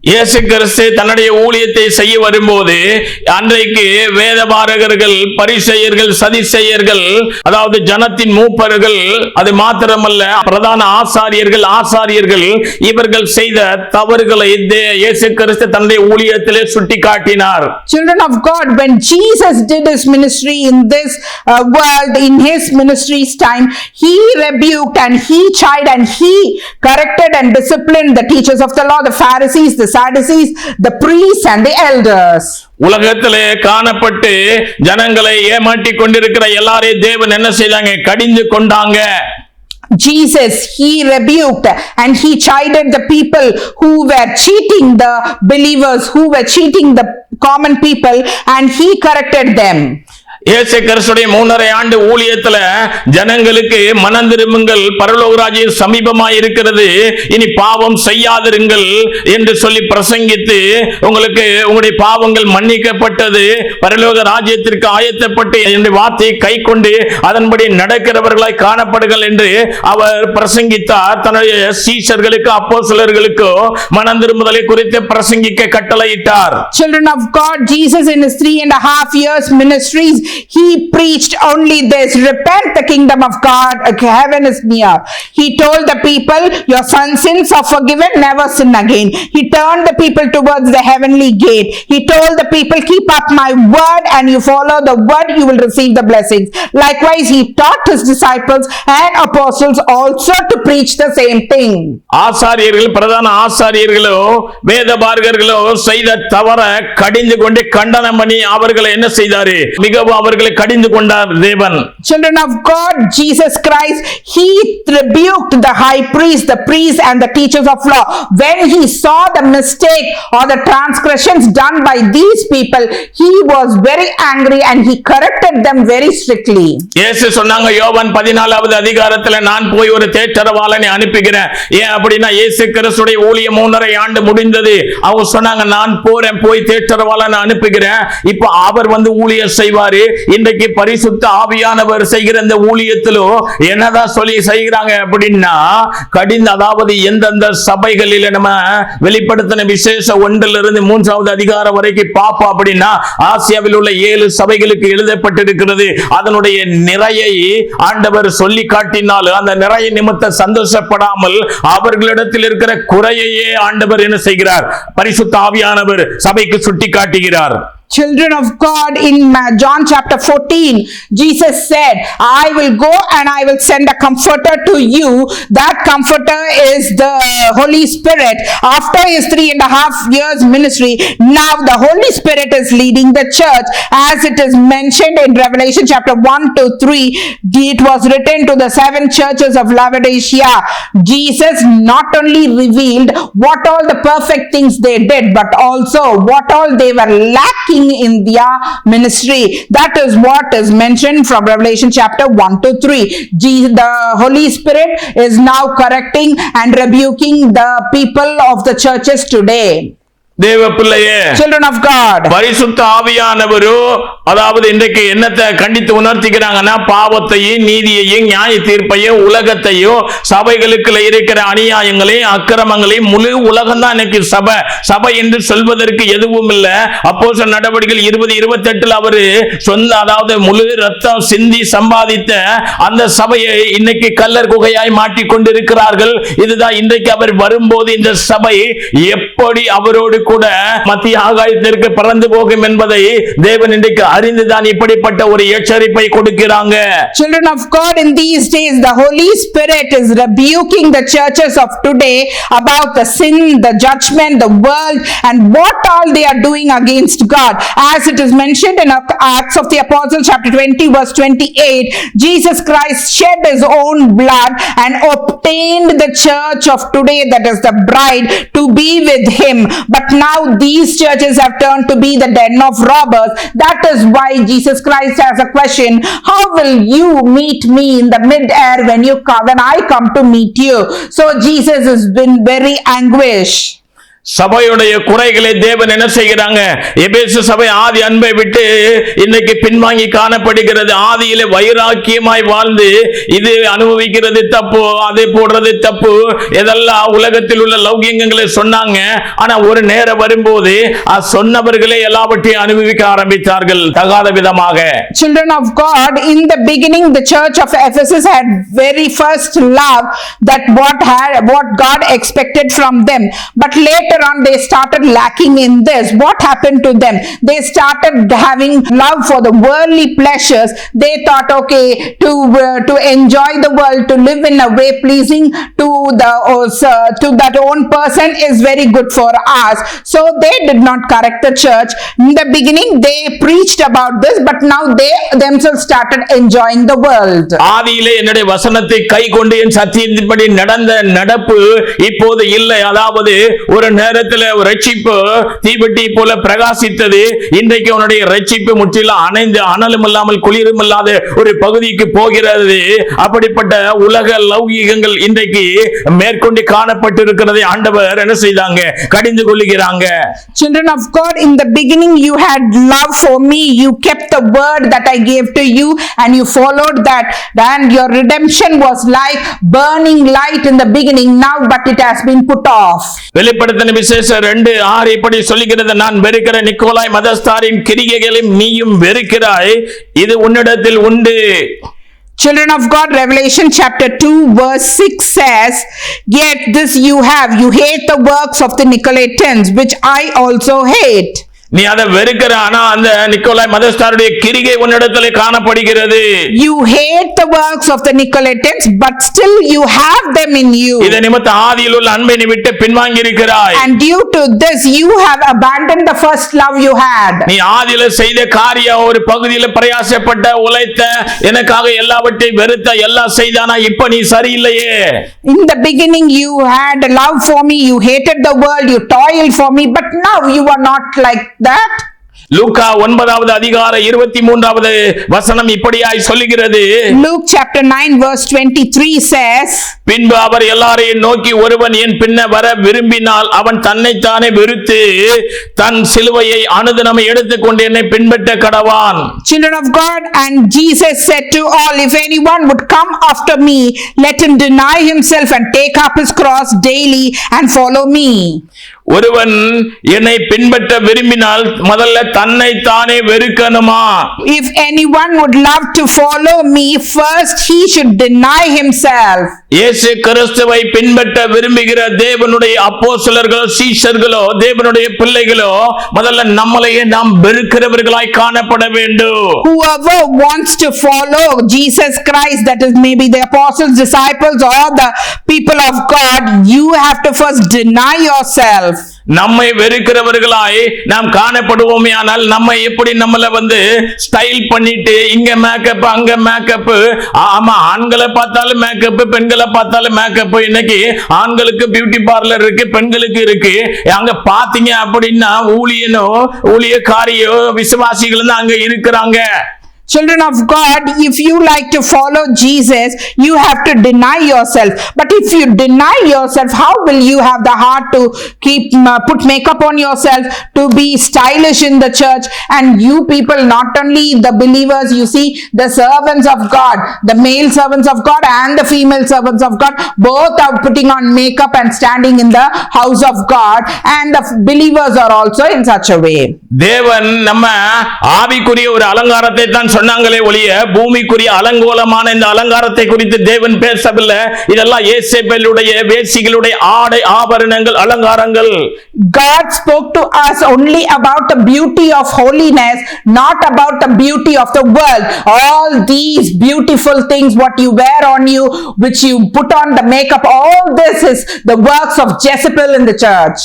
இயேசு கிறிஸ்து தன்னுடைய ஊழியத்தை செய்ய வரும்போது அன்றைக்கு வேதபாரகர்கள், பரிசேயர்கள், சதிசேயர்கள், அதாவது ஜனத்தின் மூப்பர்கள், அது மாத்திரமல்ல பிரதான ஆசாரியர்கள் இவர்கள் செய்த தவறுகளை இயேசு கிறிஸ்து தன்னுடைய ஊழியத்திலே சுட்டிக்காட்டினார். Children of God, when Jesus did his ministry in this world, in his ministry's time, he rebuked and he chided and he corrected and disciplined the teachers of the law, the Pharisees, the Sadducees, the priests and the elders. உலகத்திலே காணப்பட்டு ஜனங்களை ஏமாற்றி கொண்டிருக்கிற எல்லாரையும் தேவன் என்ன செய்தாங்க? கடிந்து கொண்டாங்க. Jesus, he rebuked and he chided the people who were cheating the believers, who were cheating the common people, and he corrected them. இயேசு கிறிஸ்துடைய 3.5 ஆண்டு ஊழியத்துல ஜனங்களுக்கு மனம் திரும்புங்கள், பரலோக ராஜ்யம் சமீபமாய் இருக்கிறது, இனி பாவம் செய்யாதிருங்கள் என்று சொல்லி பிரசங்கித்து உங்களுக்கு உங்களுடைய பாவங்கள் மன்னிக்கப்பட்டது, பரலோக ராஜ்யத்திற்கு ஆயத்தப்பட்டு என்ற வார்த்தையை கை கொண்டு அதன்படி நடக்கிறவர்களாய் காணப்படுங்கள் என்று அவர் பிரசங்கித்தார். தன்னுடைய சீஷர்களுக்கு, அப்போஸ்தலர்களுக்கு மனம் திரும்புதலை குறித்து பிரசங்கிக்க கட்டளையிட்டார். Children of God, Jesus in his 3.5 years ministries, he preached only this: repent, the kingdom of God, heaven is near. He told the people, your sins are forgiven, never sin again. He turned the people towards the heavenly gate. He told the people, keep up my word, and you follow the word, you will receive the blessings. Likewise, he taught his disciples and apostles also to preach the same thing. ஆசாரியர்கள், பிரதான ஆசாரியர்களோ வேதபாரகர்களோ செய்த தவற கடிந்து கொண்டு கண்டனம் பண்ணி அவர்களை என்ன செய்தாரு? மிகவும் அவர்களை கடிந்து கொண்டார் தேவன். Children of God, Jesus Christ, he rebuked the high priest, the priests and the teachers of law. When he saw the mistake or the transgressions done by these people, he was very angry and he corrected them very strictly. இயேசு சொன்னாங்க யோவான் 14வது அதிகாரத்துல, நான் போய் ஒரு தேற்றரவாளனை அனுப்புகிறேன். ஏன் அப்படின்னா இயேசு கிறிஸ்துடைய ஊழியம் 3.5 ஆண்டு முடிந்தது. அவங்க சொன்னாங்க, நான் போறேன், போய் தேற்றரவாளனை அனுப்புகிறேன். இப்போ அவர் வந்து ஊழியம் செய்வாரு. இன்றைக்கு பரிசுத்த ஆவியானவர் செய்கிற இந்த ஊழியத்திலோ என்னதான் சொல்லி செய்கிறாங்க அப்படின்னா, அதாவது எந்தெந்த சபைகளில் நம்ம வெளிப்படுத்தின விசேஷ 1 3வது அதிகாரம் வரைக்கும் பாப்போம் அப்படின்னா, ஆசியாவில் உள்ள 7 சபைகளுக்கு எழுதப்பட்டிருக்கிறது. அதனுடைய நிறையை ஆண்டவர் சொல்லி காட்டினாலும் அந்த நிறைய நிமித்த சந்தோஷப்படாமல் அவர்களிடத்தில் இருக்கிற குறையையே ஆண்டவர் என்ன செய்கிறார்? பரிசுத்த ஆவியானவர் சபைக்கு சுட்டி காட்டுகிறார். Children of God, in John chapter 14, Jesus said, I will go and I will send a comforter to you. That comforter is the Holy Spirit. After his 3.5 years ministry, now the Holy Spirit is leading the church. As it is mentioned in Revelation chapter 1-3, it was written to the 7 churches of Laodicea. Jesus not only revealed what all the perfect things they did, but also what all they were lacking in their ministry. That is what is mentioned from Revelation chapter 1-3. The Holy Spirit is now correcting and rebuking the people of the churches today. தேவ பிள்ளையே, Children of God, பரிசுத்த ஆவியானவரோ அதாவது இன்றைக்கு என்னத்தை கண்டித்து உணர்த்திக்கிறாங்கன்னா, பாவத்தையும் நீதியையும் நியாய தீர்ப்பையும் உலகத்தையும் சபைகளுக்கு இருக்கிற அநியாயங்களையும் அக்கிரமங்களையும் முழு உலகம் தான் இன்னைக்கு சபை என்று சொல்வதற்கு எதுவும் இல்லை. அப்போஸ்தலர் நடவடிக்கைகள் 20-28 அவரு சொந்த அதாவது முழு ரத்தம் சிந்தி சம்பாதித்த அந்த சபையை இன்னைக்கு கல்லர் குகையாய் மாட்டிக் கொண்டிருக்கிறார்கள். இதுதான் இன்றைக்கு அவர் வரும்போது இந்த சபை எப்படி அவரோடு கூட மத்திய ஆகாயத்திற்கு பறந்து போகும் என்பதை தேவன் இன்றைக்கு அறிந்துதான் இப்படிப்பட்ட ஒரு எச்சரிப்பை கொடுக்கிறாங்க. Children of God, in these days the Holy Spirit is rebuking the churches of today about the sin, the judgment, the world, and what all they are doing against God. As it is mentioned in Acts of the Apostles chapter 20 verse 28, Jesus Christ shed his own blood and obtained the church of today, that is the bride, to be with him. But now these churches have turned to be the den of robbers. That is why Jesus Christ has a question: how will you meet me in the mid-air when I come to meet you? So Jesus has been very anguished. சபையுடைய குறைகளை தேவன் என்ன செய்கிறாங்க? எபேசு சபை ஆதி அன்பை விட்டு இன்னைக்கு பின்வாங்கி காணப்படுகிறது. ஆதியிலே வைராக்கியமாய் வாழ்ந்து இது அனுபவிக்கிறது தப்பு, அதை போடுறது தப்பு, இதெல்லாம் உலகத்தில் உள்ள லௌகியங்களை சொன்னாங்க. ஆனா ஒரு நேரம் வரும்போது சொன்னவர்களே எல்லாவற்றையும் அனுபவிக்க ஆரம்பித்தார்கள் தகாத விதமாக. Children of God, in the beginning the church of Ephesus had very first love, that what God expected from them, but later on they started lacking in this. What happened to them? They started having love for the worldly pleasures. They thought, okay, to enjoy the world, to live in a way pleasing to that own person is very good for us. So they did not correct the church. In the beginning they preached about this, but now they themselves started enjoying the world. ஆதியிலே என்னுடைய வசனத்தை கை கொண்டு என் சத்தியத்தின்படி நடந்த நடப்பு இப்போது இல்லை. அதாவது ஒரு நேரத்தில் ரட்சிப்பு தீவெட்டி போல பிரகாசித்தது. இன்றைக்கு அவனுடைய ரட்சிப்பு முற்றிலும் அணைந்து அனலும் இல்லாமல் குளிரும் இல்லாத ஒரு பகுதிக்கு போகிறது. அப்படிப்பட்ட உலக லௌகீகங்கள் இன்றைக்கு மேற்கொண்டு காணப்பட்டிருக்கிறதை ஆண்டவர் என்ன செய்தாங்க? கடிந்து கொள்ளுகிறாங்க. Children of God, in the beginning you had love for me, you kept the word that I gave to you and you followed that, and your redemption was like burning light in the beginning now, but it has been put off. வெளிப்படுத்தின விசேஷம் 2:6 இப்படி சொல்லுகிறது, நான் வெறுக்கிற நிக்கோலாய் மதஸ்தாரின் கிரியைகளையும் நீயும் வெறுக்கிறாய், இது உன்னிடத்தில் உண்டு. Children of God, Revelation chapter 2 verse 6 says, yet this you have, you hate the works of the Nicolaitans, which I also hate. நீ அதை வெறுக்கிற, ஆனா அந்த நிக்கோலாய் மதஸ்தாருடைய கிரியை உன்னிடத்திலே காணப்படுகிறது. You hate the works of the Nicolaitans, but still you have them in you. இதை நிமித்த ஆதியில் உள்ள அன்பை நீ விட்டு பின்வாங்கி இருக்கிறாய். And due to this you have abandoned the first love you had. நீ ஆதியில செய்த காரியம், ஒரு பகுதியில பிரயாசப்பட்ட, உழைத்த, எனக்காக எல்லாவற்றையும் வெறுத்த, எல்லாம் செய்தானா இப்ப நீ சரியில்லையே. In the beginning you had love for me, you hated the world, you toiled for me, but now you are not like that. லூக்கா 9வது அதிகாரம் 23வது வசனம் இப்படியாய் சொல்லுகிறது. Luke chapter 9 verse 23 says, பின்பு அவர் எல்லாரையும் நோக்கி, ஒருவன் என் பின்ன வர விரும்பினால் அவன் தன்னைத்தானே வெறுத்து தன் சிலுவையை அனுதினம் எடுத்துக்கொண்டு என்னை பின்பற்ற கடவான். Children of God, and Jesus said to all, if anyone would come after me, let him deny himself and take up his cross daily and follow me. ஒருவன் என்னை பின்பற்ற விரும்பினால் முதல்ல தன்னை தானே வெறுக்கணுமா? If anyone would love to follow me, first he should deny himself. இயேசு கிறிஸ்துவை பின்பற்ற விரும்புகிற தேவனுடைய அப்போஸ்தலர்களோ சீஷர்களோ தேவனுடைய பிள்ளைகளோ முதல்ல நம்மளையே நாம் வெறுக்கிறவர்களாய் காணப்பட வேண்டும். Whoever wants to follow Jesus Christ, that is maybe the apostles, disciples or the people of God, you have to first deny yourself. நம்மை வெறுக்கிறவர்களாய் நாம் காணப்படுவோமே, ஆனால் நம்ம எப்படி நம்மள ஸ்டைல் பண்ணிட்டு இங்க மேக்கப் அங்க மேக்கப், ஆமா ஆண்களை பார்த்தாலும் மேக்கப், பெண்களை பார்த்தாலும் மேக்கப். இன்னைக்கு ஆண்களுக்கு பியூட்டி பார்லர் இருக்கு, பெண்களுக்கு இருக்கு. அங்க பாத்தீங்க அப்படின்னா ஊழியக்காரியோ விசுவாசிகள் தான் அங்க இருக்கிறாங்க. Children of God, if you like to follow Jesus, you have to deny yourself. But if you deny yourself, how will you have the heart to put makeup on yourself, to be stylish in the church? And you people, not only the believers, you see, the servants of God, the male servants of God and the female servants of God, both are putting on makeup and standing in the house of God, and the believers are also in such a way. தேவன் நம்ம ஆவிக்குரிய ஒரு அலங்காரத்தை தான் சொன்னாங்களே ஒழிய பூமிக்குரிய அலங்கோலமான இந்த அலங்காரத்தை குறித்து தேவன் பேசவில்லை. இதெல்லாம் இயேசபேலுடைய வேசிகளுடைய ஆடை ஆபரணங்கள் அலங்காரங்கள். God spoke to us only about the beauty of holiness, not about the beauty of the world. All these beautiful things what you wear on you, which you put on the makeup, all this is the works of Jezebel in the church.